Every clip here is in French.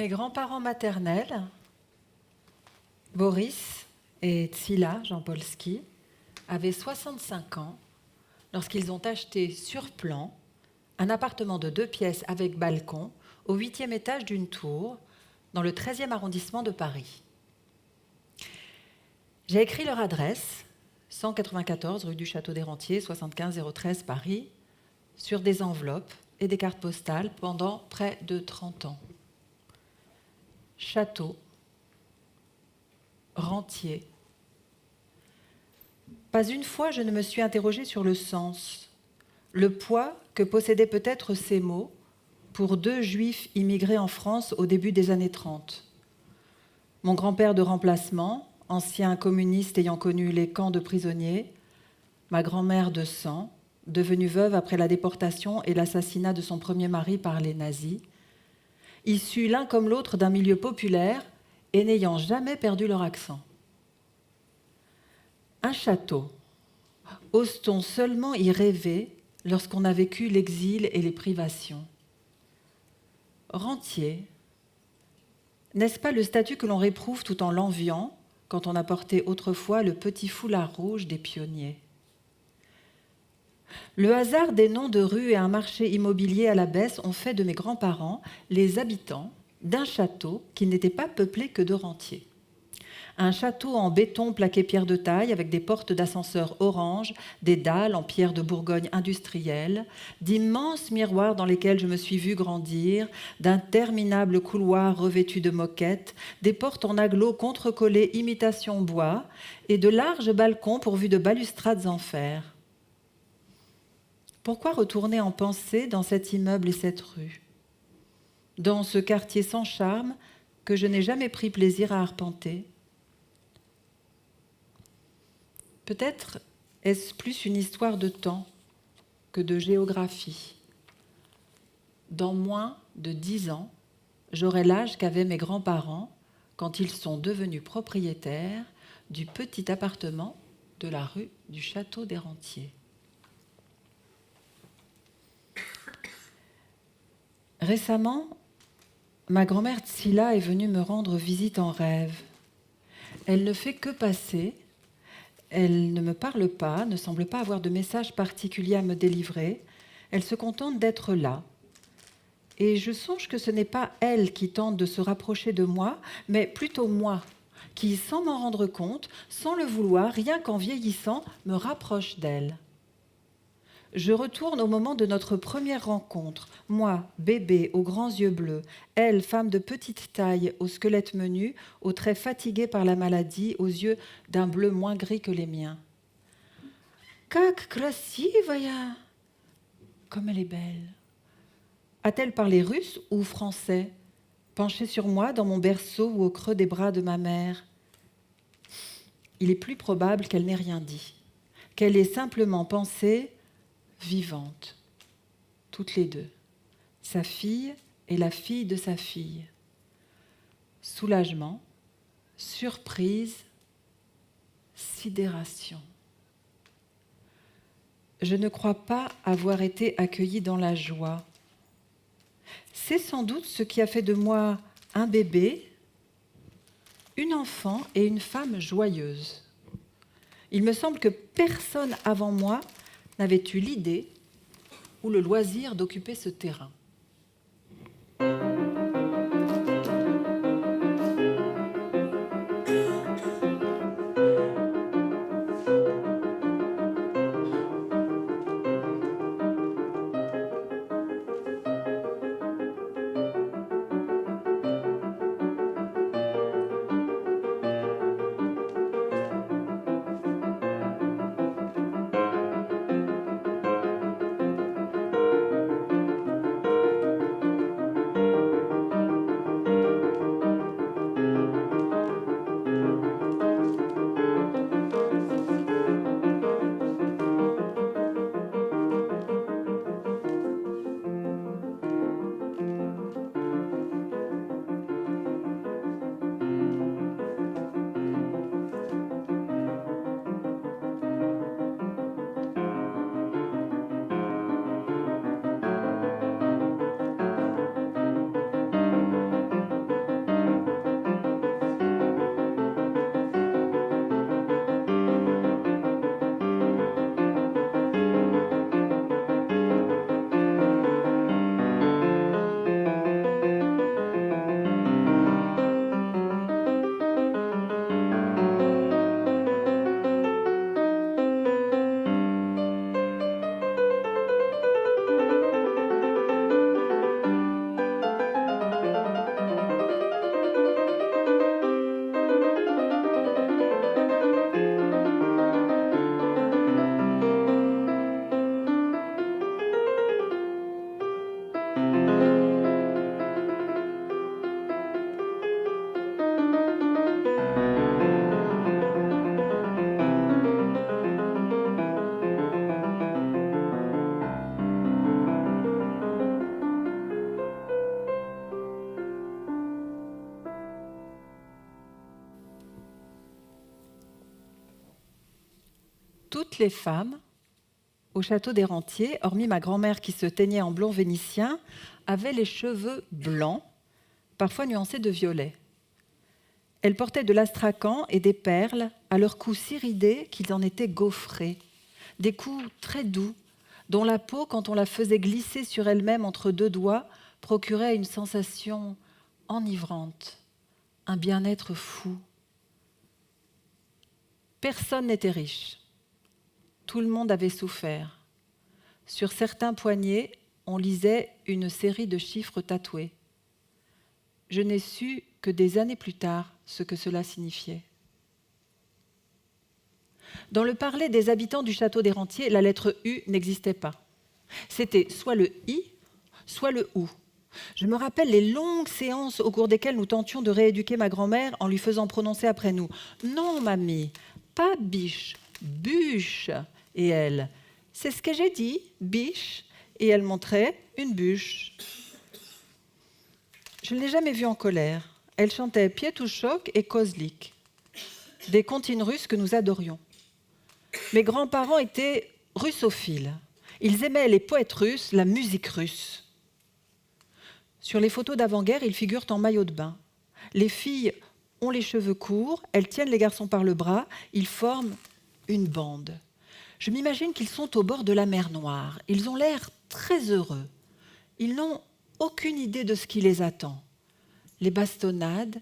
Mes grands-parents maternels, Boris et Tsila Jampolski, avaient 65 ans lorsqu'ils ont acheté sur plan un appartement de 2 pièces avec balcon au 8e étage d'une tour dans le 13e arrondissement de Paris. J'ai écrit leur adresse, 194 rue du Château des Rentiers, 75 013 Paris, sur des enveloppes et des cartes postales pendant près de 30 ans. Château, rentier. Pas une fois je ne me suis interrogée sur le sens, le poids que possédaient peut-être ces mots pour 2 juifs immigrés en France au début des années 30. Mon grand-père de remplacement, ancien communiste ayant connu les camps de prisonniers, ma grand-mère de sang, devenue veuve après la déportation et l'assassinat de son premier mari par les nazis, issus l'un comme l'autre d'un milieu populaire et n'ayant jamais perdu leur accent. Un château, ose-t-on seulement y rêver lorsqu'on a vécu l'exil et les privations? Rentier, n'est-ce pas le statut que l'on réprouve tout en l'enviant quand on a porté autrefois le petit foulard rouge des pionniers? Le hasard des noms de rues et un marché immobilier à la baisse ont fait de mes grands-parents les habitants d'un château qui n'était pas peuplé que de rentiers. Un château en béton plaqué pierre de taille avec des portes d'ascenseur orange, des dalles en pierre de Bourgogne industrielle, d'immenses miroirs dans lesquels je me suis vue grandir, d'interminables couloirs revêtus de moquettes, des portes en agneaux contrecollées imitation bois et de larges balcons pourvus de balustrades en fer. Pourquoi retourner en pensée dans cet immeuble et cette rue, dans ce quartier sans charme que je n'ai jamais pris plaisir à arpenter? Peut-être est-ce plus une histoire de temps que de géographie. Dans moins de 10 ans, j'aurai l'âge qu'avaient mes grands-parents quand ils sont devenus propriétaires du petit appartement de la rue du Château des Rentiers. Récemment, ma grand-mère Tsila est venue me rendre visite en rêve. Elle ne fait que passer. Elle ne me parle pas, ne semble pas avoir de message particulier à me délivrer. Elle se contente d'être là. Et je songe que ce n'est pas elle qui tente de se rapprocher de moi, mais plutôt moi, qui, sans m'en rendre compte, sans le vouloir, rien qu'en vieillissant, me rapproche d'elle. Je retourne au moment de notre première rencontre. Moi, bébé, aux grands yeux bleus. Elle, femme de petite taille, au squelette menu, aux traits fatigués par la maladie, aux yeux d'un bleu moins gris que les miens. Как красивая! Comme elle est belle. A-t-elle parlé russe ou français, penchée sur moi dans mon berceau ou au creux des bras de ma mère? Il est plus probable qu'elle n'ait rien dit, qu'elle ait simplement pensé vivante, toutes les deux, sa fille et la fille de sa fille. Soulagement, surprise, sidération. Je ne crois pas avoir été accueillie dans la joie. C'est sans doute ce qui a fait de moi un bébé, une enfant et une femme joyeuse. Il me semble que personne avant moi n'avait eu l'idée ou le loisir d'occuper ce terrain. toutes les femmes au château des Rentiers, hormis ma grand-mère qui se teignait en blond vénitien, avaient les cheveux blancs, parfois nuancés de violet. Elles portaient de l'astrakan et des perles à leurs cous si ridés qu'ils en étaient gaufrés. Des coups très doux, dont la peau, quand on la faisait glisser sur elle-même entre deux doigts, procurait une sensation enivrante, un bien-être fou. Personne n'était riche. Tout le monde avait souffert. Sur certains poignets, on lisait une série de chiffres tatoués. Je n'ai su que des années plus tard ce que cela signifiait. Dans le parler des habitants du château des Rentiers, la lettre U n'existait pas. C'était soit le I, soit le OU. Je me rappelle les longues séances au cours desquelles nous tentions de rééduquer ma grand-mère en lui faisant prononcer après nous « Non, mamie, pas biche, bûche !» Et elle « C'est ce que j'ai dit, biche !» Et elle montrait une bûche. Je ne l'ai jamais vue en colère. Elle chantait Pietouchok et Kozlik, des comptines russes que nous adorions. Mes grands-parents étaient russophiles. Ils aimaient les poètes russes, la musique russe. Sur les photos d'avant-guerre, ils figurent en maillot de bain. Les filles ont les cheveux courts, elles tiennent les garçons par le bras, ils forment une bande. Je m'imagine qu'ils sont au bord de la mer Noire. Ils ont l'air très heureux. Ils n'ont aucune idée de ce qui les attend. Les bastonnades,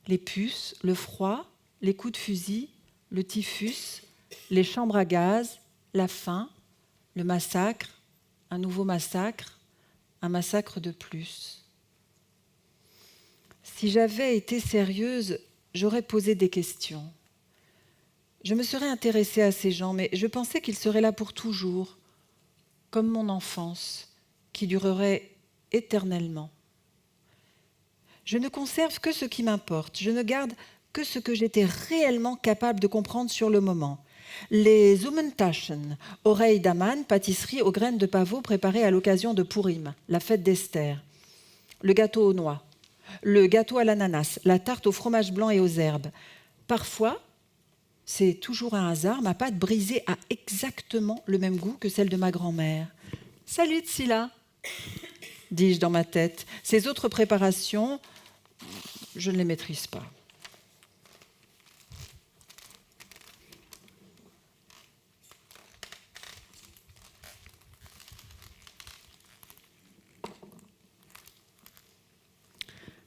les puces, le froid, les coups de fusil, le typhus, les chambres à gaz, la faim, le massacre, un nouveau massacre, un massacre de plus. Si j'avais été sérieuse, j'aurais posé des questions. Je me serais intéressée à ces gens, mais je pensais qu'ils seraient là pour toujours, comme mon enfance, qui durerait éternellement. Je ne conserve que ce qui m'importe, je ne garde que ce que j'étais réellement capable de comprendre sur le moment. Les Zumentaschen, oreilles d'aman, pâtisserie aux graines de pavot préparées à l'occasion de Purim, la fête d'Esther, le gâteau aux noix, le gâteau à l'ananas, la tarte au fromage blanc et aux herbes. Parfois, c'est toujours un hasard, ma pâte brisée a exactement le même goût que celle de ma grand-mère. « Salut Tsila !» dis-je dans ma tête. Ces autres préparations, je ne les maîtrise pas.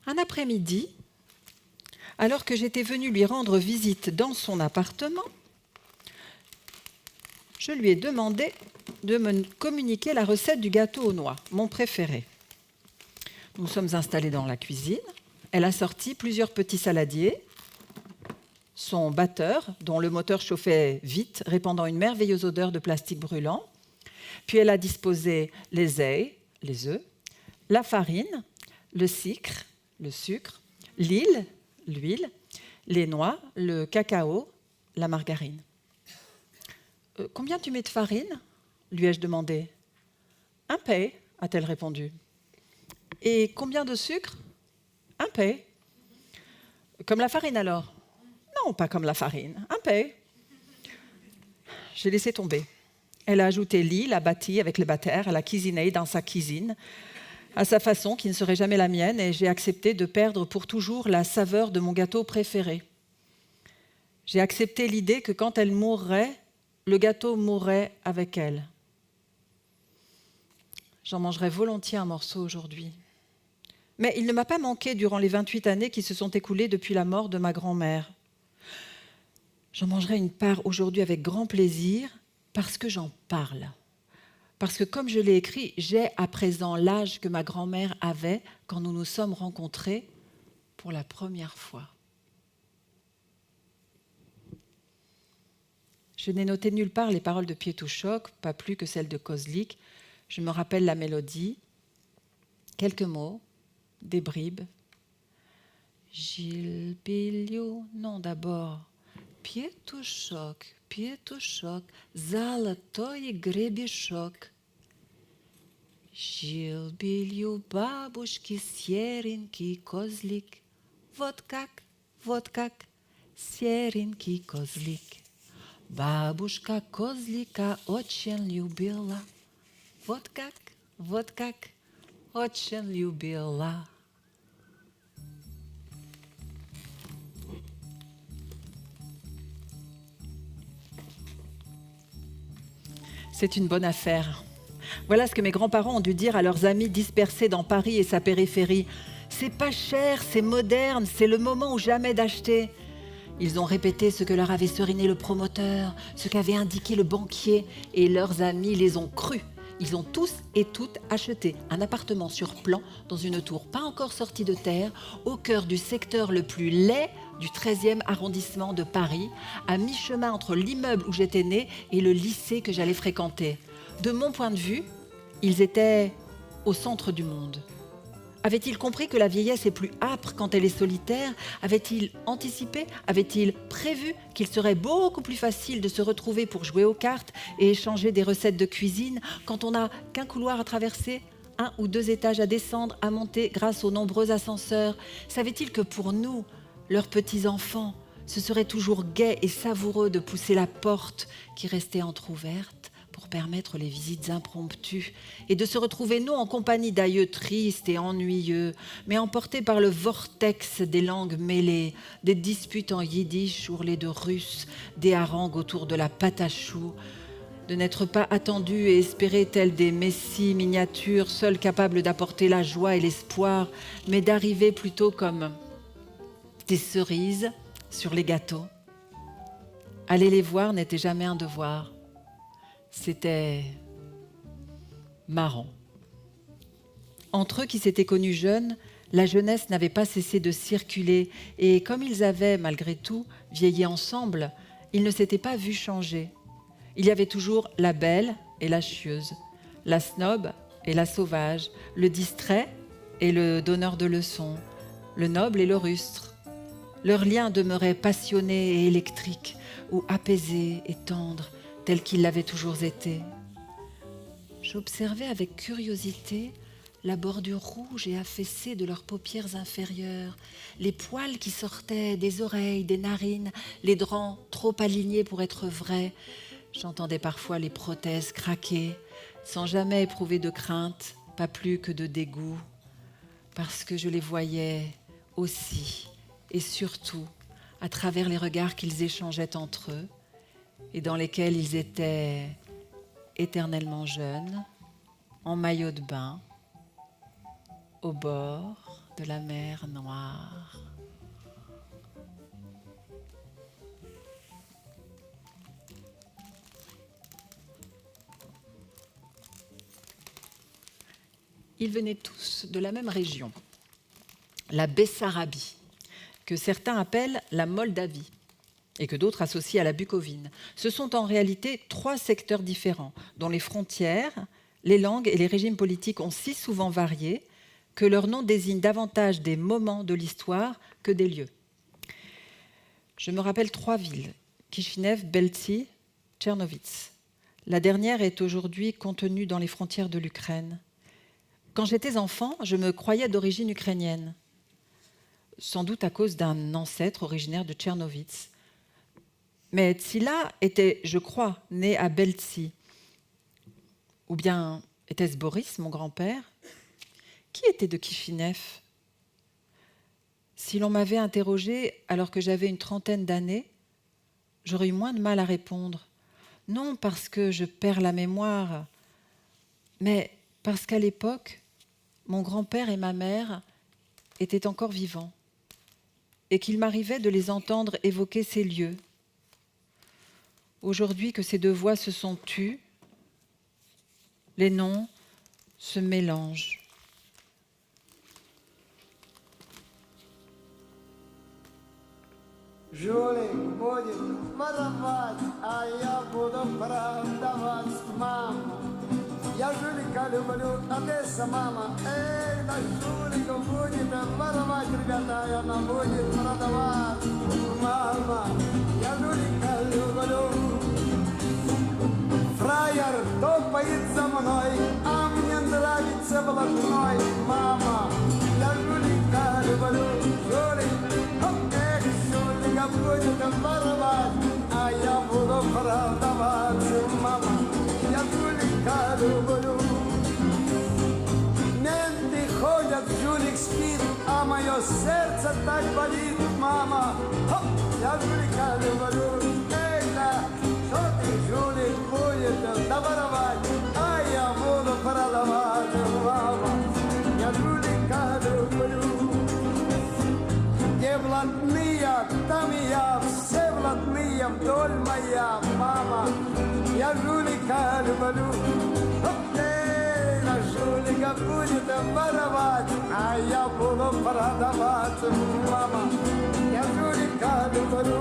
Un après-midi, alors que j'étais venue lui rendre visite dans son appartement, je lui ai demandé de me communiquer la recette du gâteau aux noix, mon préféré. Nous sommes installés dans la cuisine. Elle a sorti plusieurs petits saladiers, son batteur, dont le moteur chauffait vite, répandant une merveilleuse odeur de plastique brûlant. Puis elle a disposé les œufs, la farine, le sucre, l'huile, les noix, le cacao, la margarine. « Combien tu mets de farine ?» lui ai-je demandé. « Un pain » a-t-elle répondu. « Et combien de sucre ?»« Un pain. »« Comme la farine alors ?»« Non, pas comme la farine, un pain. » J'ai laissé tomber. Elle a ajouté l'huile, a bâti avec le batteur, elle a cuisiné dans sa cuisine, à sa façon, qui ne serait jamais la mienne, et j'ai accepté de perdre pour toujours la saveur de mon gâteau préféré. J'ai accepté l'idée que quand elle mourrait, le gâteau mourrait avec elle. J'en mangerais volontiers un morceau aujourd'hui. Mais il ne m'a pas manqué durant les 28 années qui se sont écoulées depuis la mort de ma grand-mère. J'en mangerai une part aujourd'hui avec grand plaisir parce que j'en parle. Parce que, comme je l'ai écrit, j'ai à présent l'âge que ma grand-mère avait quand nous nous sommes rencontrés pour la première fois. Je n'ai noté nulle part les paroles de Pietouchok, pas plus que celles de Kozlik. Je me rappelle la mélodie, quelques mots, des bribes. Gilles Billiou, non d'abord. Pietouchok, zолотой гребешок. Жил-был у бабушки серенький козлик. Вот как, серенький козлик. Бабушка козлика очень любила. Вот как очень любила. C'est une bonne affaire. Voilà ce que mes grands-parents ont dû dire à leurs amis dispersés dans Paris et sa périphérie. C'est pas cher, c'est moderne, c'est le moment ou jamais d'acheter. Ils ont répété ce que leur avait seriné le promoteur, ce qu'avait indiqué le banquier, et leurs amis les ont crus. Ils ont tous et toutes acheté un appartement sur plan dans une tour pas encore sortie de terre, au cœur du secteur le plus laid du 13e arrondissement de Paris, à mi-chemin entre l'immeuble où j'étais née et le lycée que j'allais fréquenter. De mon point de vue, ils étaient au centre du monde. Avait-il compris que la vieillesse est plus âpre quand elle est solitaire? Avait-il anticipé? Avait-il prévu qu'il serait beaucoup plus facile de se retrouver pour jouer aux cartes et échanger des recettes de cuisine quand on n'a qu'un couloir à traverser, 1 ou 2 étages à descendre, à monter grâce aux nombreux ascenseurs? Savait-il que pour nous, leurs petits-enfants, ce serait toujours gai et savoureux de pousser la porte qui restait entr'ouverte pour permettre les visites impromptues et de se retrouver non en compagnie d'aïeux tristes et ennuyeux, mais emportés par le vortex des langues mêlées, des disputes en yiddish ourlées de russe, des harangues autour de la pâte à choux, de n'être pas attendus et espérés tels des messies miniatures, seuls capables d'apporter la joie et l'espoir, mais d'arriver plutôt comme des cerises sur les gâteaux. Aller les voir n'était jamais un devoir. C'était marrant. Entre eux qui s'étaient connus jeunes, la jeunesse n'avait pas cessé de circuler et comme ils avaient, malgré tout, vieilli ensemble, ils ne s'étaient pas vus changer. Il y avait toujours la belle et la chieuse, la snob et la sauvage, le distrait et le donneur de leçons, le noble et le rustre. Leur lien demeurait passionné et électrique, ou apaisé et tendre, tel qu'il l'avait toujours été. J'observais avec curiosité la bordure rouge et affaissée de leurs paupières inférieures, les poils qui sortaient des oreilles, des narines, les dents trop alignés pour être vrais. J'entendais parfois les prothèses craquer, sans jamais éprouver de crainte, pas plus que de dégoût, parce que je les voyais aussi et surtout à travers les regards qu'ils échangeaient entre eux, et dans lesquels ils étaient éternellement jeunes, en maillot de bain, au bord de la mer Noire. Ils venaient tous de la même région, la Bessarabie, que certains appellent la Moldavie, et que d'autres associent à la Bucovine. Ce sont en réalité 3 secteurs différents, dont les frontières, les langues et les régimes politiques ont si souvent varié que leur nom désigne davantage des moments de l'histoire que des lieux. Je me rappelle 3 villes, Kishinev, Belzi, Tchernovitz. La dernière est aujourd'hui contenue dans les frontières de l'Ukraine. Quand j'étais enfant, je me croyais d'origine ukrainienne, sans doute à cause d'un ancêtre originaire de Tchernovitz. Mais Tsila était, je crois, né à Belzi. Ou bien était-ce Boris, mon grand-père? Qui était de Kishinev? Si l'on m'avait interrogée alors que j'avais une 30aine d'années, j'aurais eu moins de mal à répondre. Non parce que je perds la mémoire, mais parce qu'à l'époque, mon grand-père et ma mère étaient encore vivants et qu'il m'arrivait de les entendre évoquer ces lieux. Aujourd'hui que ces 2 voix se sont tues, les noms se mélangent. Жулик будет воровать, а я буду продавать, мама. Я жулика люблю, а ты мама. Эй, да жулика будет воровать, ребята, и она будет продавать, мама. Я жулика люблю. Фраер топает за мной, а мне нравится блатной, мама. Я жулика люблю, жулик, эх, жулика будет воровать, а а я буду продаваться, мама. Я жулика люблю. Менты ходят, жулик спит, а мое сердце так болит, мама. Хоп, я жулика люблю. Эй, да, что ты, жулик, будешь воровать, а я буду продавать, мама. Я жулика люблю. Где блатные, там и я, все блатные вдоль моя, мама. Я жулика люблю. Хоп, эй, на жулика будет воровать, а я буду продавать, мама. Я жулика люблю.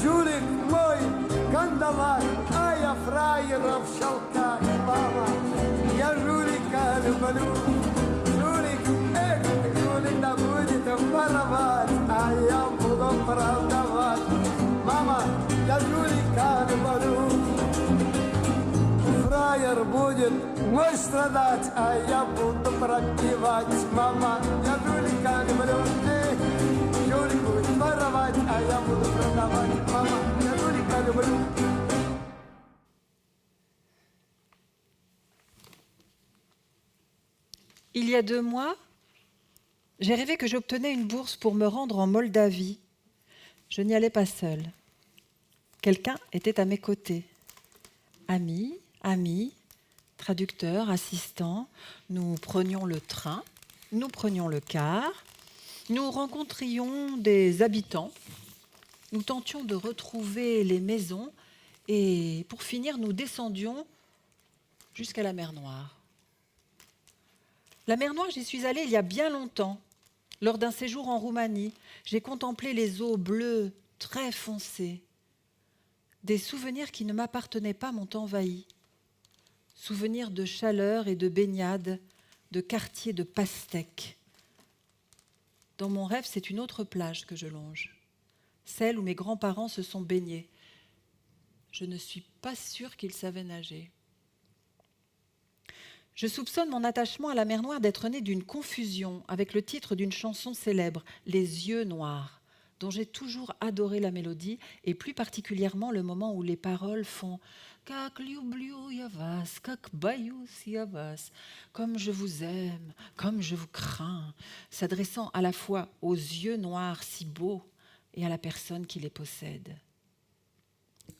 Жулик мой кандалак, а я фраеров щелкать, мама. Я жулика люблю. Жулик, эх, жулик да будет воровать, а я буду продавать. Мама, я жулика люблю. Фраер будет мой страдать, а я буду пропивать. Мама, я жулика люблю. Эх, жулик будет воровать, а я буду продавать. Мама, я жулика люблю. Il y a 2 mois, j'ai rêvé que j'obtenais une bourse pour me rendre en Moldavie. Je n'y allais pas seule. Quelqu'un était à mes côtés. Amis, traducteurs, assistants, nous prenions le train, nous prenions le car, nous rencontrions des habitants, nous tentions de retrouver les maisons et pour finir, nous descendions jusqu'à la mer Noire. La mer Noire, j'y suis allée il y a bien longtemps. Lors d'un séjour en Roumanie, j'ai contemplé les eaux bleues très foncées. Des souvenirs qui ne m'appartenaient pas m'ont envahi. Souvenirs de chaleur et de baignade, de quartiers de pastèques. Dans mon rêve, c'est une autre plage que je longe, celle où mes grands-parents se sont baignés. Je ne suis pas sûre qu'ils savaient nager. Je soupçonne mon attachement à la mer Noire d'être né d'une confusion avec le titre d'une chanson célèbre, « Les yeux noirs », dont j'ai toujours adoré la mélodie et plus particulièrement le moment où les paroles font « Как люблю я вас, как боюсь я вас », comme je vous aime, comme je vous crains, s'adressant à la fois aux yeux noirs si beaux et à la personne qui les possède.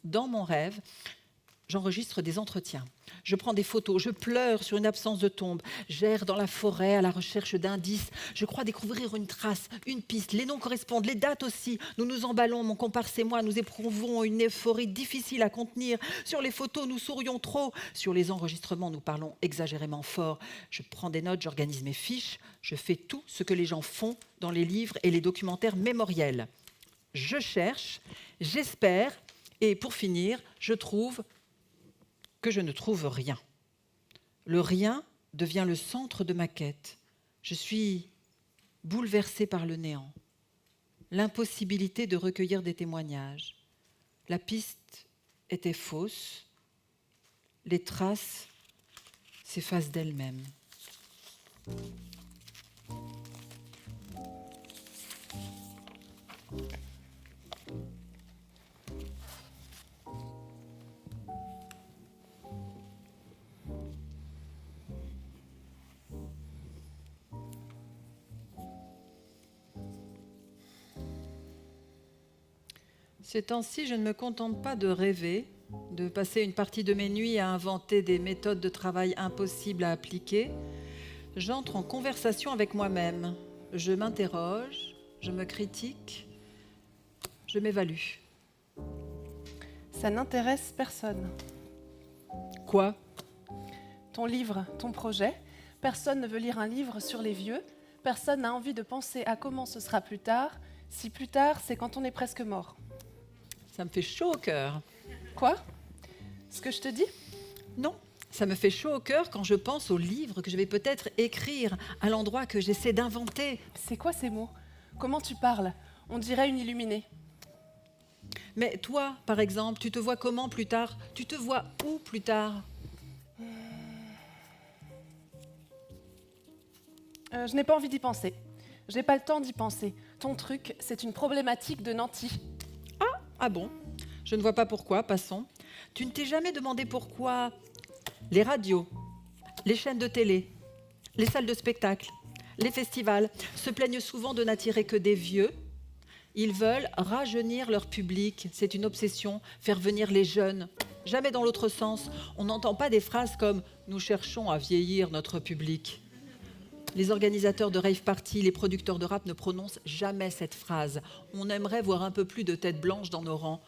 Dans mon rêve, j'enregistre des entretiens. Je prends des photos, je pleure sur une absence de tombe, j'erre dans la forêt à la recherche d'indices. Je crois découvrir une trace, une piste. Les noms correspondent, les dates aussi. Nous nous emballons, mon comparse et moi, nous éprouvons une euphorie difficile à contenir. Sur les photos, nous sourions trop. Sur les enregistrements, nous parlons exagérément fort. Je prends des notes, j'organise mes fiches. Je fais tout ce que les gens font dans les livres et les documentaires mémoriels. Je cherche, j'espère, et pour finir, je trouve que je ne trouve rien. Le rien devient le centre de ma quête. Je suis bouleversée par le néant, l'impossibilité de recueillir des témoignages. La piste était fausse, les traces s'effacent d'elles-mêmes. Ces temps-ci, je ne me contente pas de rêver, de passer une partie de mes nuits à inventer des méthodes de travail impossibles à appliquer. J'entre en conversation avec moi-même. Je m'interroge, je me critique, je m'évalue. Ça n'intéresse personne. Quoi ? Ton livre, ton projet. Personne ne veut lire un livre sur les vieux. Personne n'a envie de penser à comment ce sera plus tard. Si plus tard, c'est quand on est presque mort. Ça me fait chaud au cœur. Quoi ? Ce que je te dis ? Non, ça me fait chaud au cœur quand je pense aux livres que je vais peut-être écrire à l'endroit que j'essaie d'inventer. C'est quoi ces mots ? Comment tu parles ? On dirait une illuminée. Mais toi, par exemple, tu te vois comment plus tard ? Tu te vois où plus tard ? Je n'ai pas envie d'y penser. J'ai pas le temps d'y penser. Ton truc, c'est une problématique de nantis. Ah, Ah bon? Je ne vois pas pourquoi, passons. Tu ne t'es jamais demandé pourquoi les radios, les chaînes de télé, les salles de spectacle, les festivals se plaignent souvent de n'attirer que des vieux. Ils veulent rajeunir leur public, c'est une obsession, faire venir les jeunes. Jamais dans l'autre sens, on n'entend pas des phrases comme « nous cherchons à vieillir notre public ». Les organisateurs de rave party, les producteurs de rap ne prononcent jamais cette phrase. On aimerait voir un peu plus de têtes blanches dans nos rangs.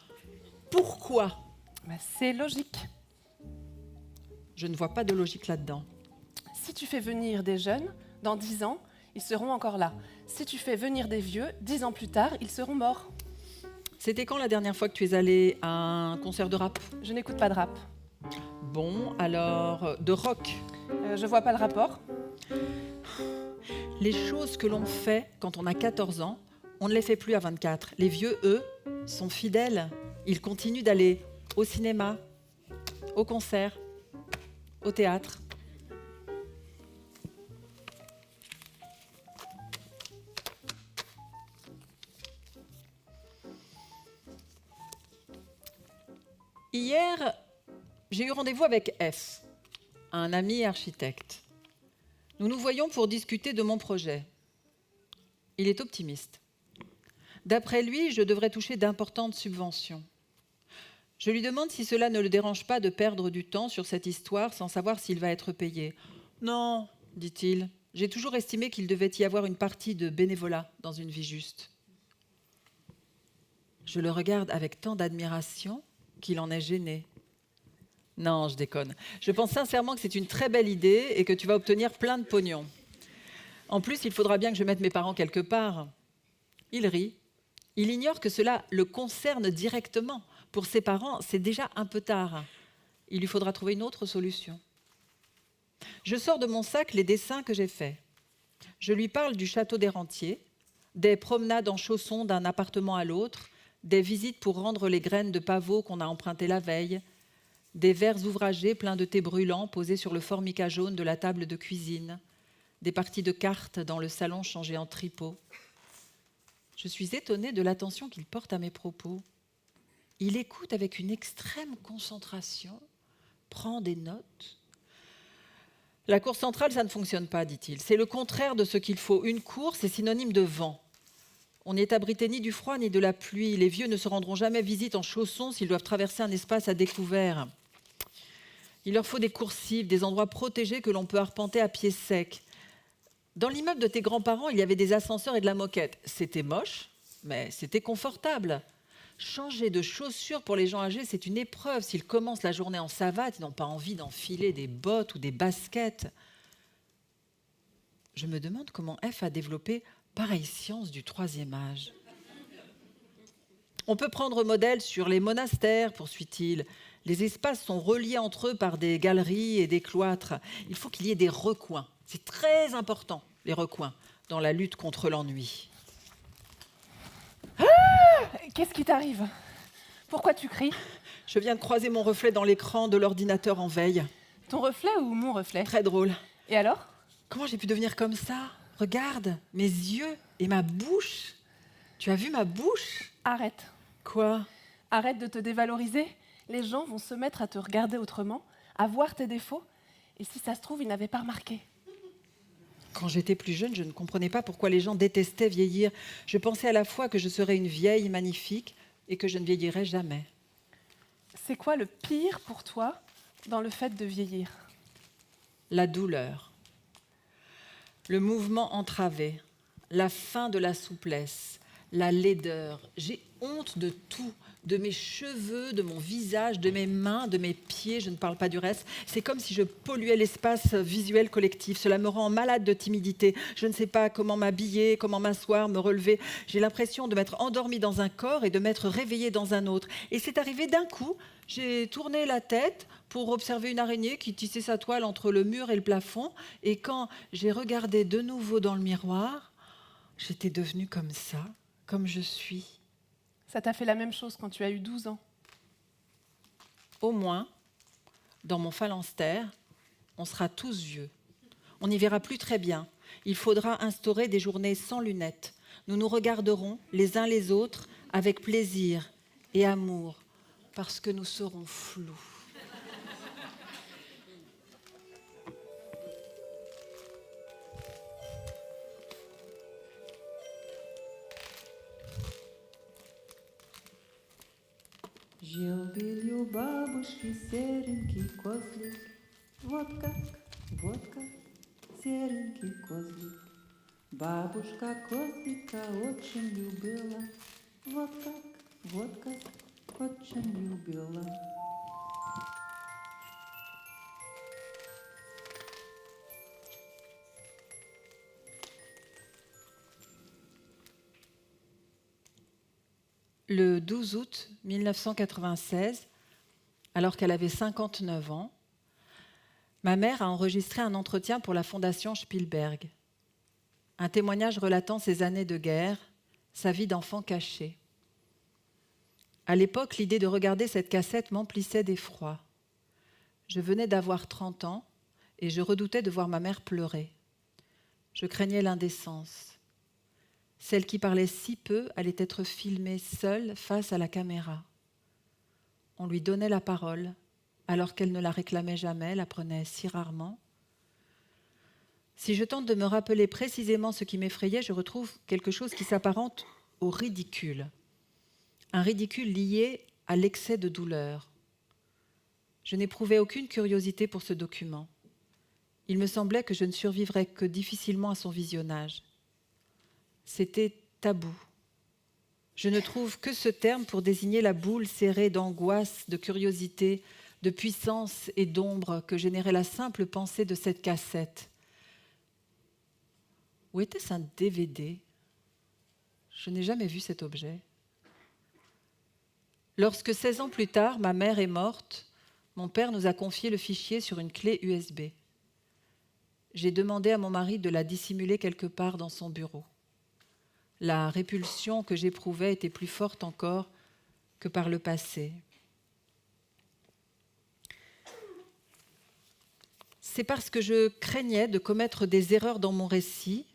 Pourquoi? C'est logique. Je ne vois pas de logique là-dedans. Si tu fais venir des jeunes, dans 10 ans, ils seront encore là. Si tu fais venir des vieux, 10 ans plus tard, ils seront morts. C'était quand la dernière fois que tu es allé à un concert de rap? Je n'écoute pas de rap. Bon, alors, de rock. Je vois pas le rapport. Les choses que l'on fait quand on a 14 ans, on ne les fait plus à 24. Les vieux, eux, sont fidèles. Ils continuent d'aller au cinéma, au concert, au théâtre. Hier, j'ai eu rendez-vous avec F, un ami architecte. Nous nous voyons pour discuter de mon projet. Il est optimiste. D'après lui, je devrais toucher d'importantes subventions. Je lui demande si cela ne le dérange pas de perdre du temps sur cette histoire sans savoir s'il va être payé. « Non, dit-il, j'ai toujours estimé qu'il devait y avoir une partie de bénévolat dans une vie juste. » Je le regarde avec tant d'admiration qu'il en est gêné. Non, je déconne. Je pense sincèrement que c'est une très belle idée et que tu vas obtenir plein de pognon. En plus, il faudra bien que je mette mes parents quelque part. Il rit. Il ignore que cela le concerne directement. Pour ses parents, c'est déjà un peu tard. Il lui faudra trouver une autre solution. Je sors de mon sac les dessins que j'ai faits. Je lui parle du château des Rentiers, des promenades en chaussons d'un appartement à l'autre, des visites pour rendre les graines de pavot qu'on a empruntées la veille, des verres ouvragés pleins de thé brûlant posés sur le formica jaune de la table de cuisine, des parties de cartes dans le salon changé en tripot. Je suis étonnée de l'attention qu'il porte à mes propos. Il écoute avec une extrême concentration, prend des notes. La cour centrale, ça ne fonctionne pas, dit-il. C'est le contraire de ce qu'il faut. Une cour, c'est synonyme de vent. On n'y est abrité ni du froid ni de la pluie. Les vieux ne se rendront jamais visite en chaussons s'ils doivent traverser un espace à découvert. Il leur faut des coursives, des endroits protégés que l'on peut arpenter à pied sec. Dans l'immeuble de tes grands-parents, il y avait des ascenseurs et de la moquette. C'était moche, mais c'était confortable. Changer de chaussures pour les gens âgés, c'est une épreuve. S'ils commencent la journée en savate, ils n'ont pas envie d'enfiler des bottes ou des baskets. Je me demande comment F a développé pareille science du troisième âge. On peut prendre modèle sur les monastères, poursuit-il. Les espaces sont reliés entre eux par des galeries et des cloîtres. Il faut qu'il y ait des recoins. C'est très important, les recoins, dans la lutte contre l'ennui. Qu'est-ce qui t'arrive? Pourquoi tu cries? Je viens de croiser mon reflet dans l'écran de l'ordinateur en veille. Ton reflet ou mon reflet? Très drôle. Et alors? Comment j'ai pu devenir comme ça? Regarde, mes yeux et ma bouche. Tu as vu ma bouche? Arrête. Quoi? Arrête de te dévaloriser. Les gens vont se mettre à te regarder autrement, à voir tes défauts. Et si ça se trouve, ils n'avaient pas remarqué. Quand j'étais plus jeune, je ne comprenais pas pourquoi les gens détestaient vieillir. Je pensais à la fois que je serais une vieille magnifique et que je ne vieillirais jamais. C'est quoi le pire pour toi dans le fait de vieillir? La douleur, le mouvement entravé, la fin de la souplesse, la laideur. J'ai honte de tout, de mes cheveux, de mon visage, de mes mains, de mes pieds, je ne parle pas du reste. C'est comme si je polluais l'espace visuel collectif. Cela me rend malade de timidité. Je ne sais pas comment m'habiller, comment m'asseoir, me relever. J'ai l'impression de m'être endormie dans un corps et de m'être réveillée dans un autre. Et c'est arrivé d'un coup. J'ai tourné la tête pour observer une araignée qui tissait sa toile entre le mur et le plafond. Et quand j'ai regardé de nouveau dans le miroir, j'étais devenue comme ça, comme je suis. Ça t'a fait la même chose quand tu as eu 12 ans. Au moins, dans mon phalanstère, on sera tous vieux. On n'y verra plus très bien. Il faudra instaurer des journées sans lunettes. Nous nous regarderons les uns les autres avec plaisir et amour, parce que nous serons flous. Жил-был у бабушки серенький козлик, вот как, серенький козлик. Бабушка козлика очень любила, вот как, очень любила. Le 12 août 1996, alors qu'elle avait 59 ans, ma mère a enregistré un entretien pour la Fondation Spielberg. Un témoignage relatant ses années de guerre, sa vie d'enfant cachée. À l'époque, l'idée de regarder cette cassette m'emplissait d'effroi. Je venais d'avoir 30 ans et je redoutais de voir ma mère pleurer. Je craignais l'indécence. Celle qui parlait si peu allait être filmée seule face à la caméra. On lui donnait la parole, alors qu'elle ne la réclamait jamais, la prenait si rarement. Si je tente de me rappeler précisément ce qui m'effrayait, je retrouve quelque chose qui s'apparente au ridicule. Un ridicule lié à l'excès de douleur. Je n'éprouvais aucune curiosité pour ce document. Il me semblait que je ne survivrais que difficilement à son visionnage. C'était tabou. Je ne trouve que ce terme pour désigner la boule serrée d'angoisse, de curiosité, de puissance et d'ombre que générait la simple pensée de cette cassette. Ou était-ce un DVD ? Je n'ai jamais vu cet objet. Lorsque 16 ans plus tard, ma mère est morte, mon père nous a confié le fichier sur une clé USB. J'ai demandé à mon mari de la dissimuler quelque part dans son bureau. La répulsion que j'éprouvais était plus forte encore que par le passé. C'est parce que je craignais de commettre des erreurs dans mon récit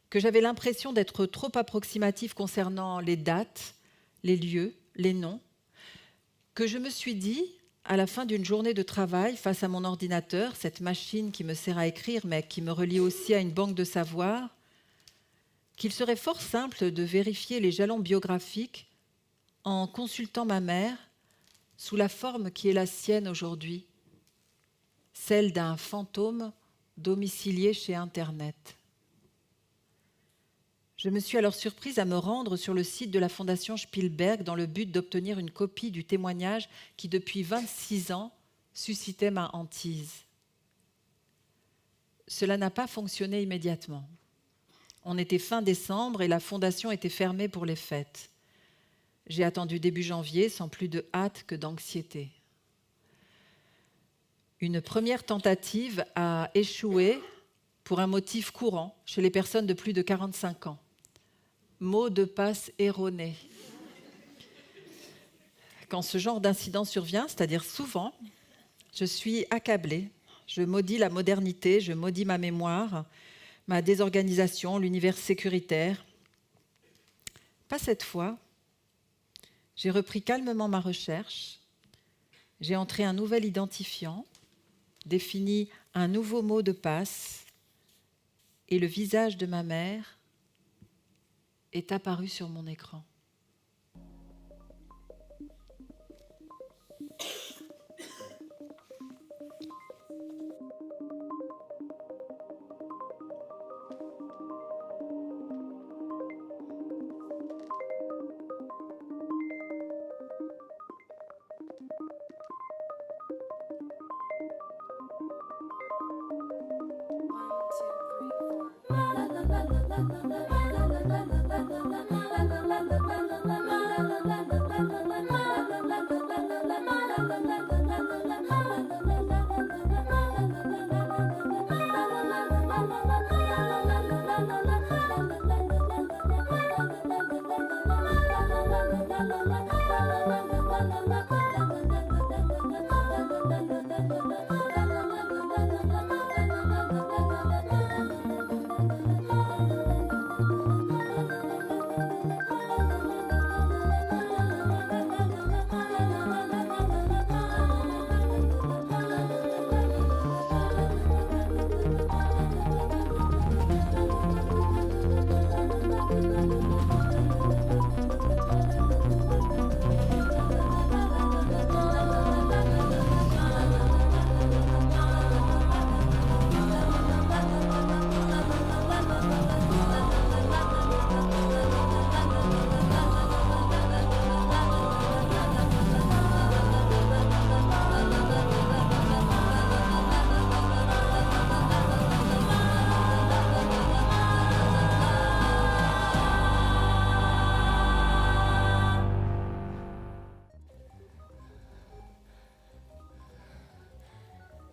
que j'avais l'impression d'être trop approximatif concernant les dates, les lieux, les noms, que je me suis dit, à la fin d'une journée de travail face à mon ordinateur, cette machine qui me sert à écrire mais qui me relie aussi à une banque de savoir, qu'il serait fort simple de vérifier les jalons biographiques en consultant ma mère sous la forme qui est la sienne aujourd'hui, celle d'un fantôme domicilié chez Internet. Je me suis alors surprise à me rendre sur le site de la Fondation Spielberg dans le but d'obtenir une copie du témoignage qui, depuis 26 ans, suscitait ma hantise. Cela n'a pas fonctionné immédiatement. On était fin décembre et la fondation était fermée pour les fêtes. J'ai attendu début janvier sans plus de hâte que d'anxiété. Une première tentative a échoué pour un motif courant chez les personnes de plus de 45 ans. Mot de passe erroné. Quand ce genre d'incident survient, c'est-à-dire souvent, je suis accablée. Je maudis la modernité, je maudis ma mémoire, ma désorganisation, l'univers sécuritaire. Pas cette fois. J'ai repris calmement ma recherche. J'ai entré un nouvel identifiant, défini un nouveau mot de passe et le visage de ma mère est apparu sur mon écran.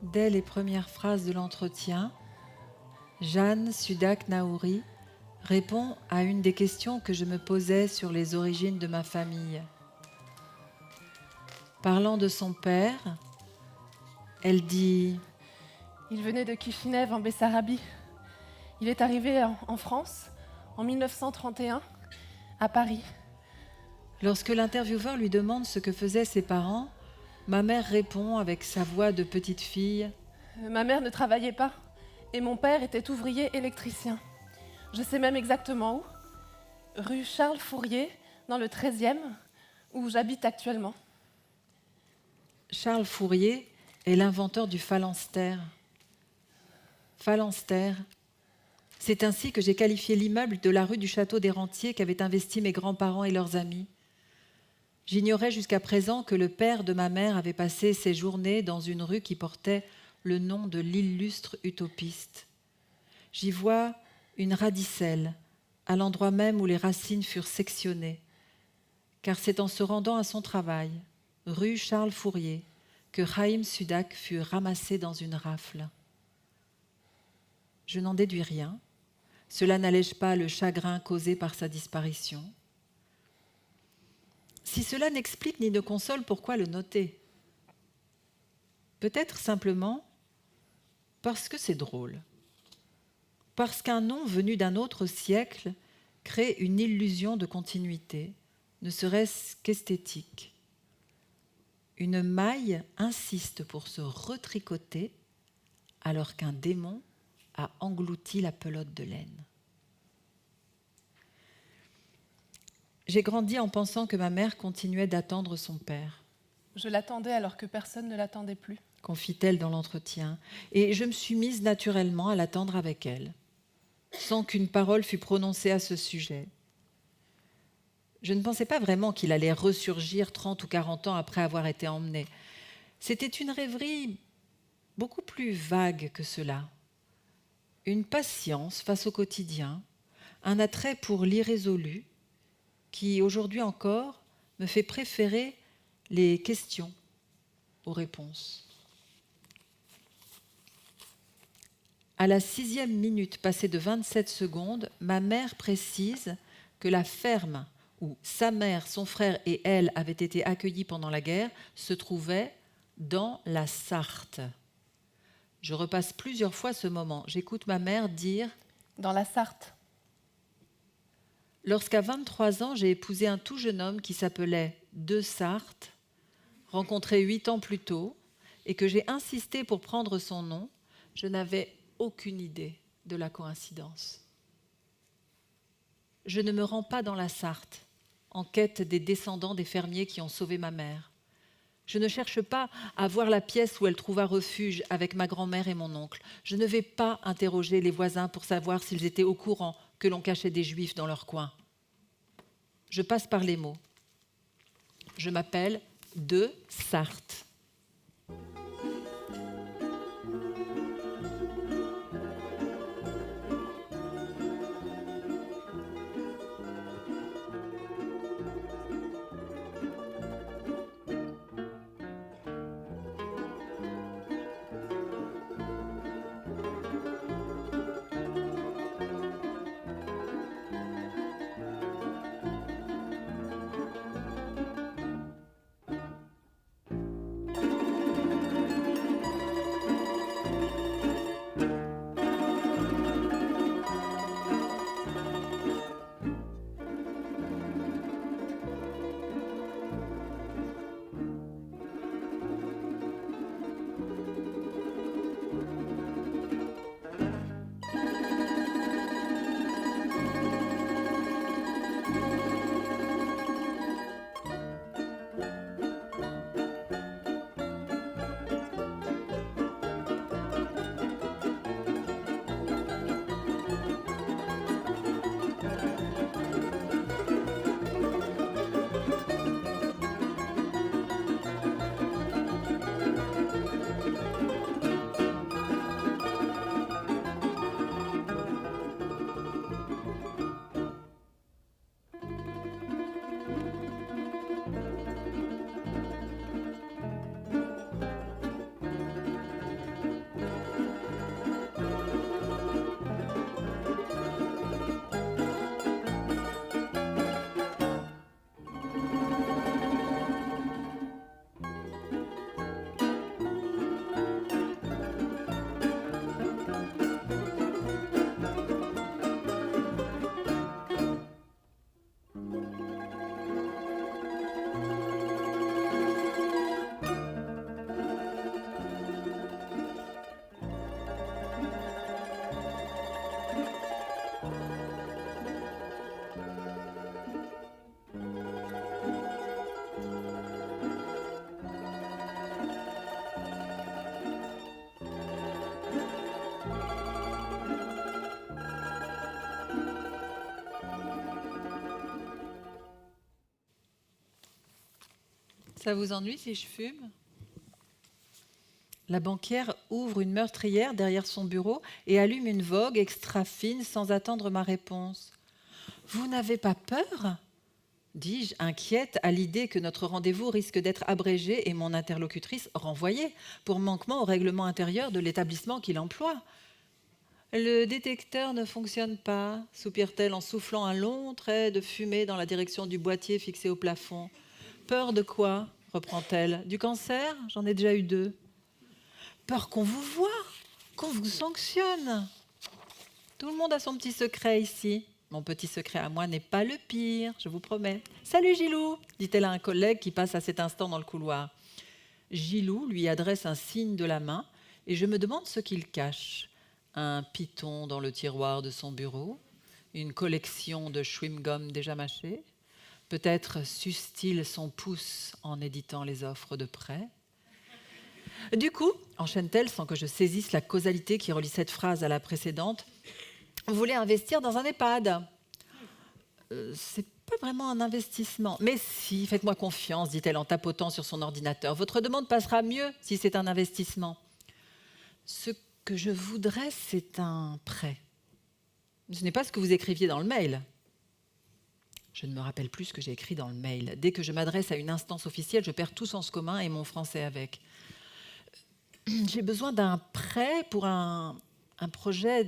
Dès les premières phrases de l'entretien, Jeanne Sudak Naouri répond à une des questions que je me posais sur les origines de ma famille. Parlant de son père, elle dit « Il venait de Kishinev en Bessarabie. Il est arrivé en France en 1931, à Paris. » Lorsque l'intervieweur lui demande ce que faisaient ses parents, ma mère répond avec sa voix de petite fille « Ma mère ne travaillait pas et mon père était ouvrier électricien. Je sais même exactement où. Rue Charles Fourier, dans le 13e, où j'habite actuellement. » Charles Fourier est l'inventeur du phalanstère. Phalanstère, c'est ainsi que j'ai qualifié l'immeuble de la rue du Château des Rentiers qu'avaient investi mes grands-parents et leurs amis. J'ignorais jusqu'à présent que le père de ma mère avait passé ses journées dans une rue qui portait le nom de l'illustre utopiste. J'y vois une radicelle, à l'endroit même où les racines furent sectionnées, car c'est en se rendant à son travail, rue Charles Fourier, que Chaim Sudak fut ramassé dans une rafle. Je n'en déduis rien. Cela n'allège pas le chagrin causé par sa disparition. Si cela n'explique ni ne console, pourquoi le noter? Peut-être simplement parce que c'est drôle. Parce qu'un nom venu d'un autre siècle crée une illusion de continuité, ne serait-ce qu'esthétique. Une maille insiste pour se retricoter alors qu'un démon a englouti la pelote de laine. J'ai grandi en pensant que ma mère continuait d'attendre son père. Je l'attendais alors que personne ne l'attendait plus, confie-t-elle dans l'entretien, et je me suis mise naturellement à l'attendre avec elle, sans qu'une parole fût prononcée à ce sujet. Je ne pensais pas vraiment qu'il allait ressurgir 30 ou 40 ans après avoir été emmené. C'était une rêverie beaucoup plus vague que cela. Une patience face au quotidien, un attrait pour l'irrésolu, qui, aujourd'hui encore, me fait préférer les questions aux réponses. À la 6e minute passée de 27 secondes, ma mère précise que la ferme où sa mère, son frère et elle avaient été accueillis pendant la guerre se trouvait dans la Sarthe. Je repasse plusieurs fois ce moment. J'écoute ma mère dire « Dans la Sarthe. » Lorsqu'à 23 ans, j'ai épousé un tout jeune homme qui s'appelait De Sarthe, rencontré 8 ans plus tôt, et que j'ai insisté pour prendre son nom, je n'avais aucune idée de la coïncidence. Je ne me rends pas dans la Sarthe, en quête des descendants des fermiers qui ont sauvé ma mère. Je ne cherche pas à voir la pièce où elle trouva refuge avec ma grand-mère et mon oncle. Je ne vais pas interroger les voisins pour savoir s'ils étaient au courant que l'on cachait des juifs dans leur coin. Je passe par les mots. Je m'appelle De Sarthe. Ça vous ennuie si je fume ? La banquière ouvre une meurtrière derrière son bureau et allume une vogue extra fine sans attendre ma réponse. « Vous n'avez pas peur ?» dis-je, inquiète à l'idée que notre rendez-vous risque d'être abrégé et mon interlocutrice renvoyée pour manquement au règlement intérieur de l'établissement qu'il emploie. « Le détecteur ne fonctionne pas, soupire-t-elle en soufflant un long trait de fumée dans la direction du boîtier fixé au plafond. « Peur de quoi ?» reprend-elle. « Du cancer ? J'en ai déjà eu 2. » Peur qu'on vous voie, qu'on vous sanctionne. Tout le monde a son petit secret ici. Mon petit secret à moi n'est pas le pire, je vous promets. « Salut Gilou !» dit-elle à un collègue qui passe à cet instant dans le couloir. Gilou lui adresse un signe de la main et je me demande ce qu'il cache. Un python dans le tiroir de son bureau, une collection de chewing-gum déjà mâchés. Peut-être suce-t-il son pouce en éditant les offres de prêt. Du coup, enchaîne-t-elle sans que je saisisse la causalité qui relie cette phrase à la précédente, vous voulez investir dans un EHPAD ? C'est pas vraiment un investissement. Mais si, faites-moi confiance, dit-elle en tapotant sur son ordinateur. Votre demande passera mieux si c'est un investissement. Ce que je voudrais, c'est un prêt. Ce n'est pas ce que vous écriviez dans le mail. Je ne me rappelle plus ce que j'ai écrit dans le mail. Dès que je m'adresse à une instance officielle, je perds tout sens commun et mon français avec. J'ai besoin d'un prêt pour un projet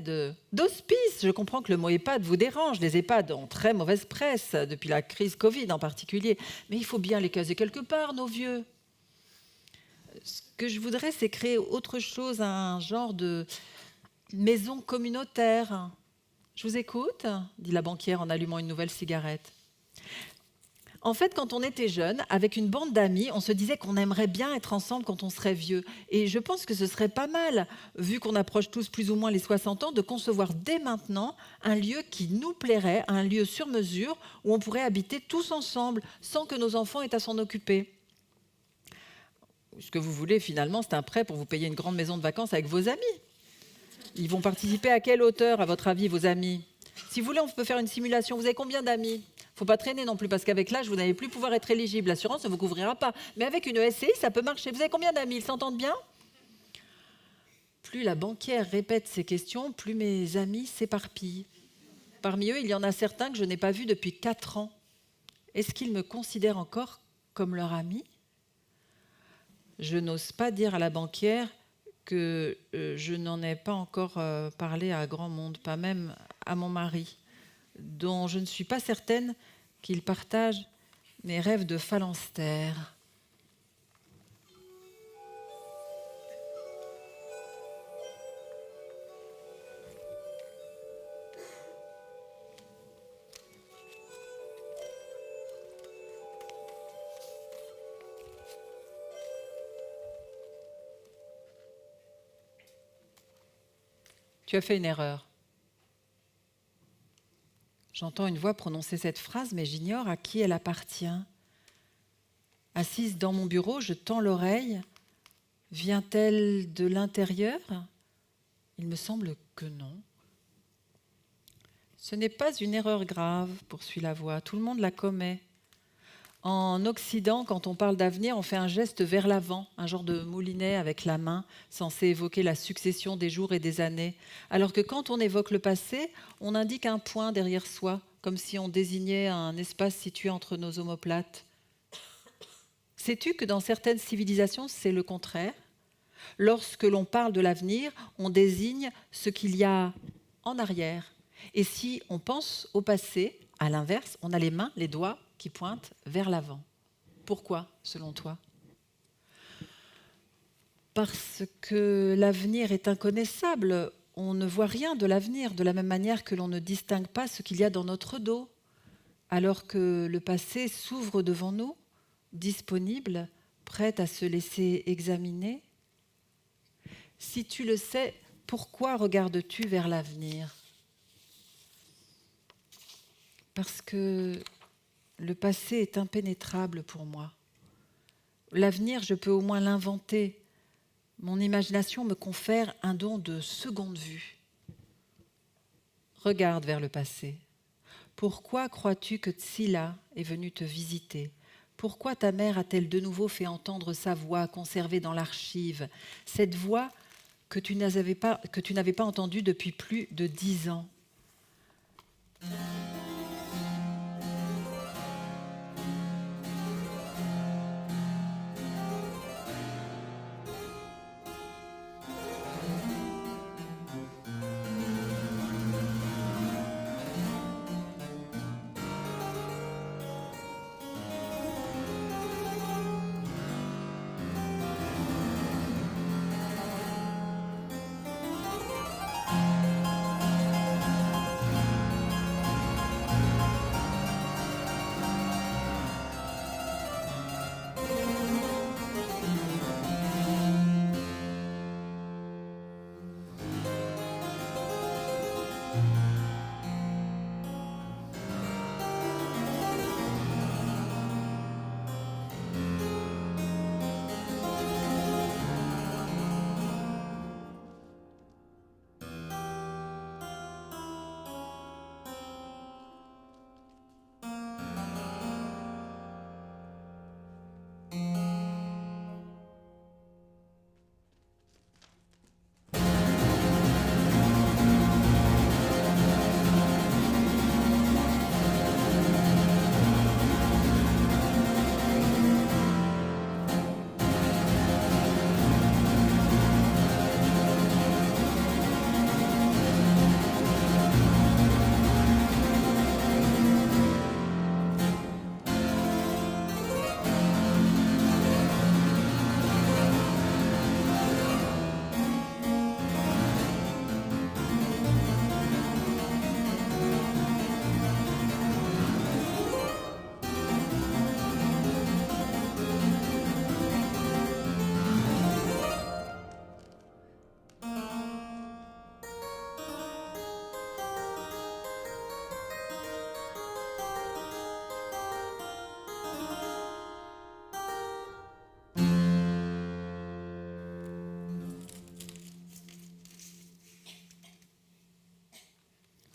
d'hospice. Je comprends que le mot EHPAD vous dérange. Les EHPAD ont très mauvaise presse, depuis la crise Covid en particulier. Mais il faut bien les caser quelque part, nos vieux. Ce que je voudrais, c'est créer autre chose, un genre de maison communautaire. Je vous écoute, dit la banquière en allumant une nouvelle cigarette. En fait, quand on était jeune, avec une bande d'amis, on se disait qu'on aimerait bien être ensemble quand on serait vieux. Et je pense que ce serait pas mal, vu qu'on approche tous plus ou moins les 60 ans, de concevoir dès maintenant un lieu qui nous plairait, un lieu sur mesure, où on pourrait habiter tous ensemble, sans que nos enfants aient à s'en occuper. Ce que vous voulez, finalement, c'est un prêt pour vous payer une grande maison de vacances avec vos amis. Ils vont participer à quelle hauteur, à votre avis, vos amis ? Si vous voulez, on peut faire une simulation. Vous avez combien d'amis ? Faut pas traîner non plus, parce qu'avec l'âge, vous n'allez plus pouvoir être éligible. L'assurance ne vous couvrira pas. Mais avec une SCI, ça peut marcher. Vous avez combien d'amis ? Ils s'entendent bien ? Plus la banquière répète ces questions, plus mes amis s'éparpillent. Parmi eux, il y en a certains que je n'ai pas vus depuis 4 ans. Est-ce qu'ils me considèrent encore comme leur ami ? Je n'ose pas dire à la banquière que je n'en ai pas encore parlé à grand monde, pas même à mon mari, dont je ne suis pas certaine qu'il partage mes rêves de phalanstère. Tu as fait une erreur. J'entends une voix prononcer cette phrase, mais j'ignore à qui elle appartient. Assise dans mon bureau, je tends l'oreille. Vient-elle de l'intérieur ? Il me semble que non. Ce n'est pas une erreur grave, poursuit la voix. Tout le monde la commet. En Occident, quand on parle d'avenir, on fait un geste vers l'avant, un genre de moulinet avec la main, censé évoquer la succession des jours et des années. Alors que quand on évoque le passé, on indique un point derrière soi, comme si on désignait un espace situé entre nos omoplates. Sais-tu que dans certaines civilisations, c'est le contraire ? Lorsque l'on parle de l'avenir, on désigne ce qu'il y a en arrière. Et si on pense au passé, à l'inverse, on a les mains, les doigts qui pointent vers l'avant. Pourquoi, selon toi ? Parce que l'avenir est inconnaissable. On ne voit rien de l'avenir, de la même manière que l'on ne distingue pas ce qu'il y a dans notre dos, alors que le passé s'ouvre devant nous, disponible, prêt à se laisser examiner. Si tu le sais, pourquoi regardes-tu vers l'avenir ? Parce que le passé est impénétrable pour moi. L'avenir, je peux au moins l'inventer. Mon imagination me confère un don de seconde vue. Regarde vers le passé. Pourquoi crois-tu que Tsila est venue te visiter ? Pourquoi ta mère a-t-elle de nouveau fait entendre sa voix conservée dans l'archive, cette voix que tu n'avais pas entendue depuis plus de 10 ans ?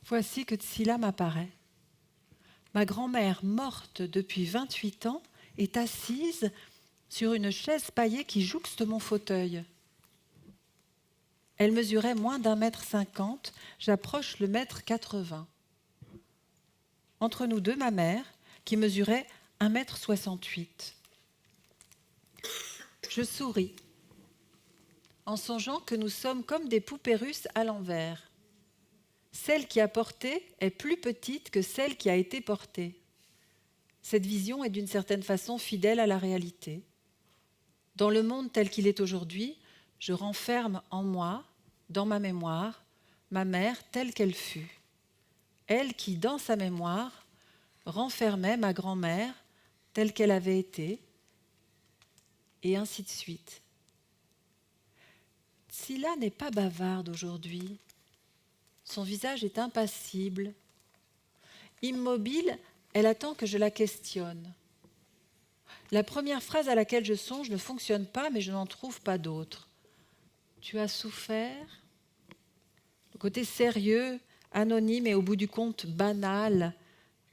Voici que Tsila m'apparaît. Ma grand-mère, morte depuis 28 ans, est assise sur une chaise paillée qui jouxte mon fauteuil. Elle mesurait moins d'1,50 m, j'approche le 1,80 m. Entre nous deux, ma mère, qui mesurait 1,68 m. Je souris, en songeant que nous sommes comme des poupées russes à l'envers. Celle qui a porté est plus petite que celle qui a été portée. Cette vision est d'une certaine façon fidèle à la réalité. Dans le monde tel qu'il est aujourd'hui, je renferme en moi, dans ma mémoire, ma mère telle qu'elle fut. Elle qui, dans sa mémoire, renfermait ma grand-mère telle qu'elle avait été, et ainsi de suite. Tsila n'est pas bavarde aujourd'hui. Son visage est impassible. Immobile, elle attend que je la questionne. La première phrase à laquelle je songe ne fonctionne pas, mais je n'en trouve pas d'autre. Tu as souffert ? Le côté sérieux, anonyme et au bout du compte banal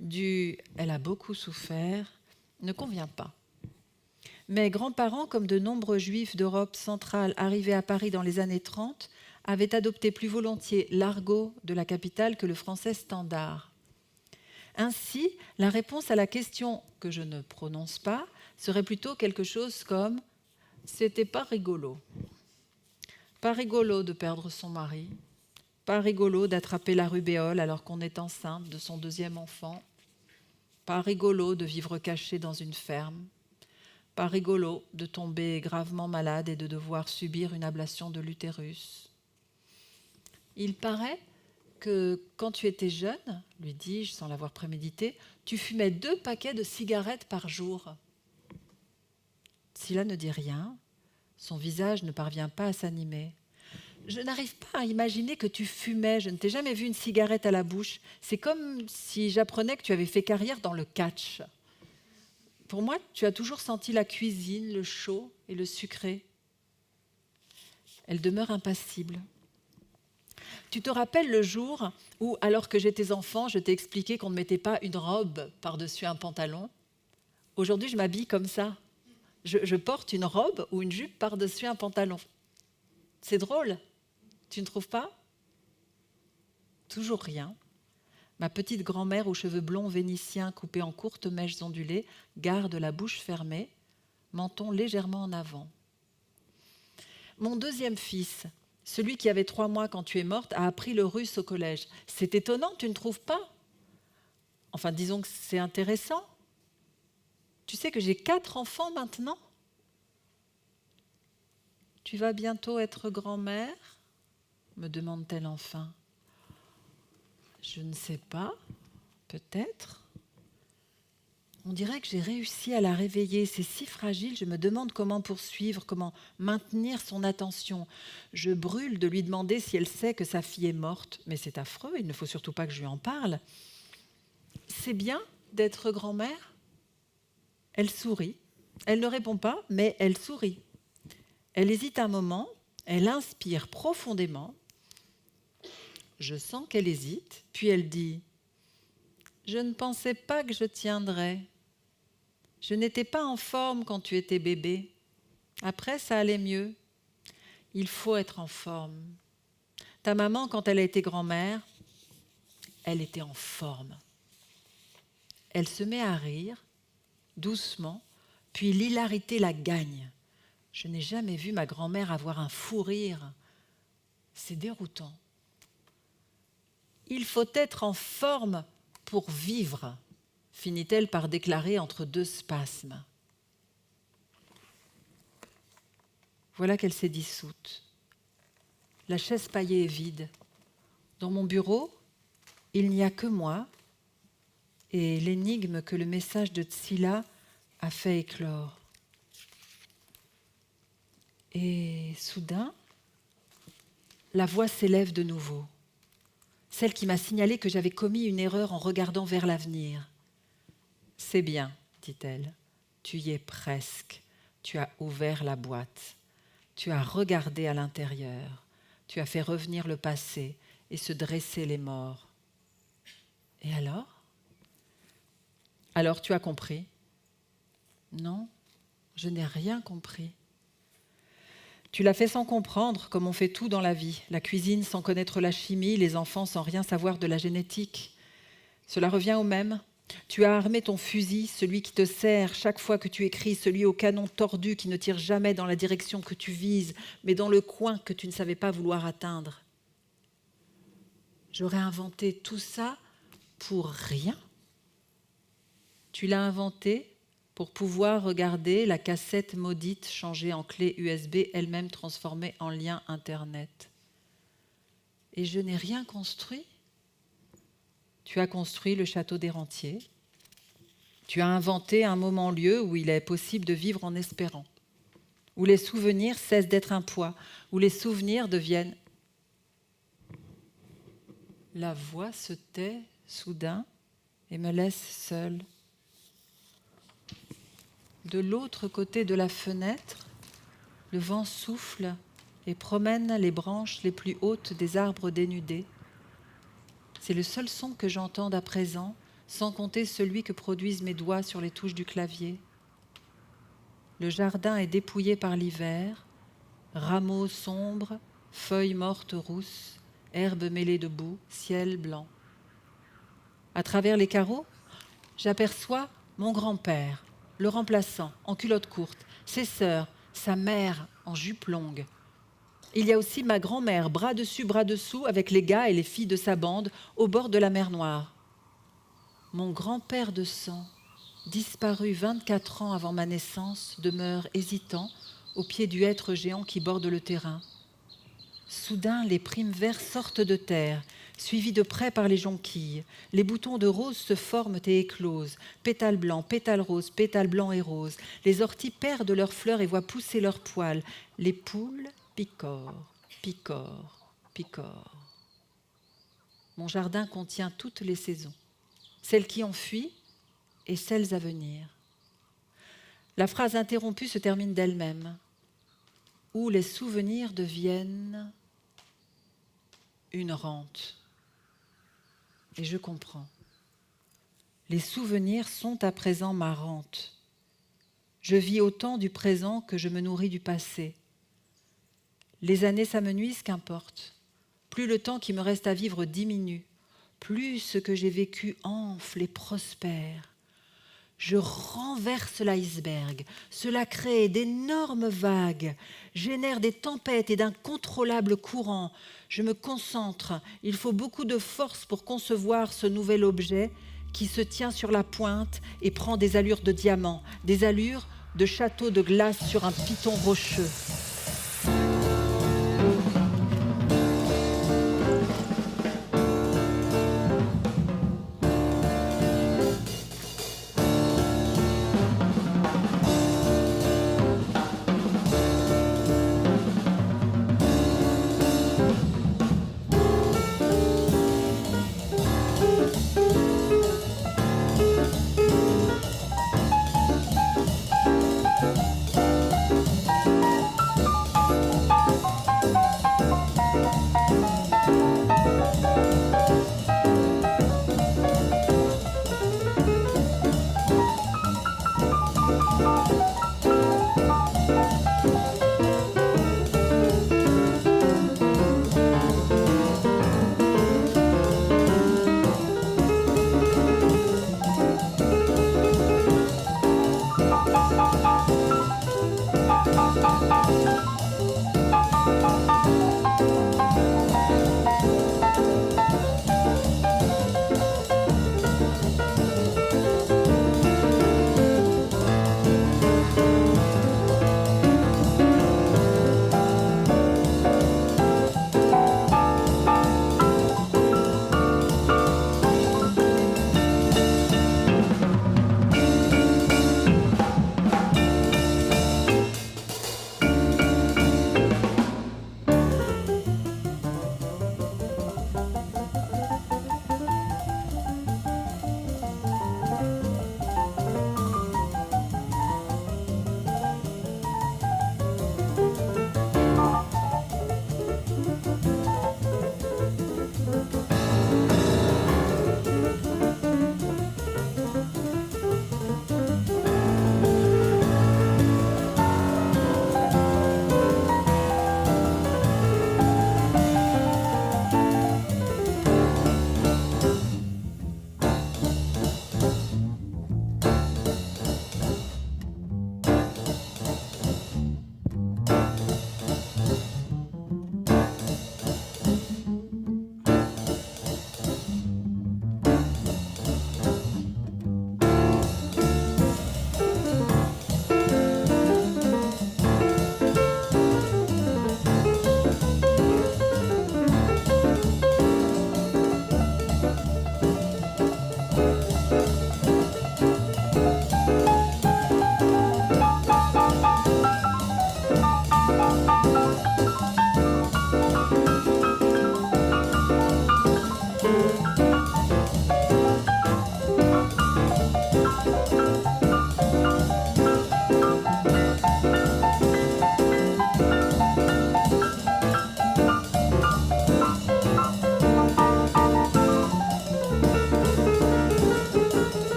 du « elle a beaucoup souffert » ne convient pas. Mes grands-parents, comme de nombreux juifs d'Europe centrale arrivés à Paris dans les années 30, avaient adopté plus volontiers l'argot de la capitale que le français standard. Ainsi, la réponse à la question que je ne prononce pas serait plutôt quelque chose comme « c'était pas rigolo ». Pas rigolo de perdre son mari, pas rigolo d'attraper la rubéole alors qu'on est enceinte de son 2e enfant, pas rigolo de vivre caché dans une ferme, pas rigolo de tomber gravement malade et de devoir subir une ablation de l'utérus. Il paraît que quand tu étais jeune, lui dis-je sans l'avoir prémédité, tu fumais 2 paquets de cigarettes par jour. Tsila ne dit rien, son visage ne parvient pas à s'animer. Je n'arrive pas à imaginer que tu fumais, je ne t'ai jamais vu une cigarette à la bouche. C'est comme si j'apprenais que tu avais fait carrière dans le catch. Pour moi, tu as toujours senti la cuisine, le chaud et le sucré. Elle demeure impassible. Tu te rappelles le jour où, alors que j'étais enfant, je t'ai expliqué qu'on ne mettait pas une robe par-dessus un pantalon ? Aujourd'hui, je m'habille comme ça. Je porte une robe ou une jupe par-dessus un pantalon. C'est drôle, tu ne trouves pas? Toujours rien. Ma petite grand-mère aux cheveux blonds vénitiens coupés en courtes mèches ondulées garde la bouche fermée, menton légèrement en avant. Mon deuxième fils, celui qui avait 3 mois quand tu es morte, a appris le russe au collège. C'est étonnant, tu ne trouves pas? Enfin, disons que c'est intéressant. Tu sais que j'ai 4 enfants maintenant? Tu vas bientôt être grand-mère? Me demande-t-elle enfin. Je ne sais pas, peut-être. On dirait que j'ai réussi à la réveiller. C'est si fragile, je me demande comment poursuivre, comment maintenir son attention. Je brûle de lui demander si elle sait que sa fille est morte. Mais c'est affreux, il ne faut surtout pas que je lui en parle. C'est bien d'être grand-mère? Elle sourit. Elle ne répond pas, mais elle sourit. Elle hésite un moment, elle inspire profondément. Je sens qu'elle hésite, puis elle dit « Je ne pensais pas que je tiendrais. Je n'étais pas en forme quand tu étais bébé. Après, ça allait mieux. Il faut être en forme. Ta maman, quand elle a été grand-mère, elle était en forme. » Elle se met à rire, doucement, puis l'hilarité la gagne. Je n'ai jamais vu ma grand-mère avoir un fou rire. C'est déroutant. « Il faut être en forme pour vivre », finit-elle par déclarer entre 2 spasmes. Voilà qu'elle s'est dissoute. La chaise paillée est vide. Dans mon bureau, il n'y a que moi et l'énigme que le message de Tsila a fait éclore. Et soudain, la voix s'élève de nouveau. Celle qui m'a signalé que j'avais commis une erreur en regardant vers l'avenir. « C'est bien, dit-elle, tu y es presque. Tu as ouvert la boîte. Tu as regardé à l'intérieur. Tu as fait revenir le passé et se dresser les morts. Et alors? Alors tu as compris? Non, je n'ai rien compris. Tu l'as fait sans comprendre, comme on fait tout dans la vie. La cuisine sans connaître la chimie, les enfants sans rien savoir de la génétique. Cela revient au même. Tu as armé ton fusil, celui qui te sert chaque fois que tu écris, celui au canon tordu qui ne tire jamais dans la direction que tu vises, mais dans le coin que tu ne savais pas vouloir atteindre. J'aurais inventé tout ça pour rien. Tu l'as inventé pour pouvoir regarder la cassette maudite changée en clé USB, elle-même transformée en lien Internet. Et je n'ai rien construit. Tu as construit le château des rentiers. Tu as inventé un moment-lieu où il est possible de vivre en espérant, où les souvenirs cessent d'être un poids, où les souvenirs deviennent... La voix se tait soudain et me laisse seule. De l'autre côté de la fenêtre, le vent souffle et promène les branches les plus hautes des arbres dénudés. C'est le seul son que j'entende à présent, sans compter celui que produisent mes doigts sur les touches du clavier. Le jardin est dépouillé par l'hiver, rameaux sombres, feuilles mortes rousses, herbes mêlées de boue, ciel blanc. À travers les carreaux, j'aperçois mon grand-père, le remplaçant, en culotte courte, ses sœurs, sa mère en jupe longue. Il y a aussi ma grand-mère, bras dessus, bras dessous, avec les gars et les filles de sa bande, au bord de la mer Noire. Mon grand-père de sang, disparu 24 ans avant ma naissance, demeure hésitant au pied du hêtre géant qui borde le terrain. Soudain, les primes verts sortent de terre, suivis de près par les jonquilles. Les boutons de rose se forment et éclosent. Pétales blancs, pétales roses, pétales blancs et roses. Les orties perdent leurs fleurs et voient pousser leurs poils. Les poules picorent, picorent, picorent. Mon jardin contient toutes les saisons, celles qui ont fui et celles à venir. La phrase interrompue se termine d'elle-même, où les souvenirs deviennent une rente. Et je comprends. Les souvenirs sont à présent ma rente. Je vis autant du présent que je me nourris du passé. Les années s'amenuisent, qu'importe. Plus le temps qui me reste à vivre diminue, plus ce que j'ai vécu enfle et prospère. Je renverse l'iceberg, cela crée d'énormes vagues, génère des tempêtes et d'incontrôlables courants. Je me concentre, il faut beaucoup de force pour concevoir ce nouvel objet qui se tient sur la pointe et prend des allures de diamant, des allures de château de glace sur un piton rocheux.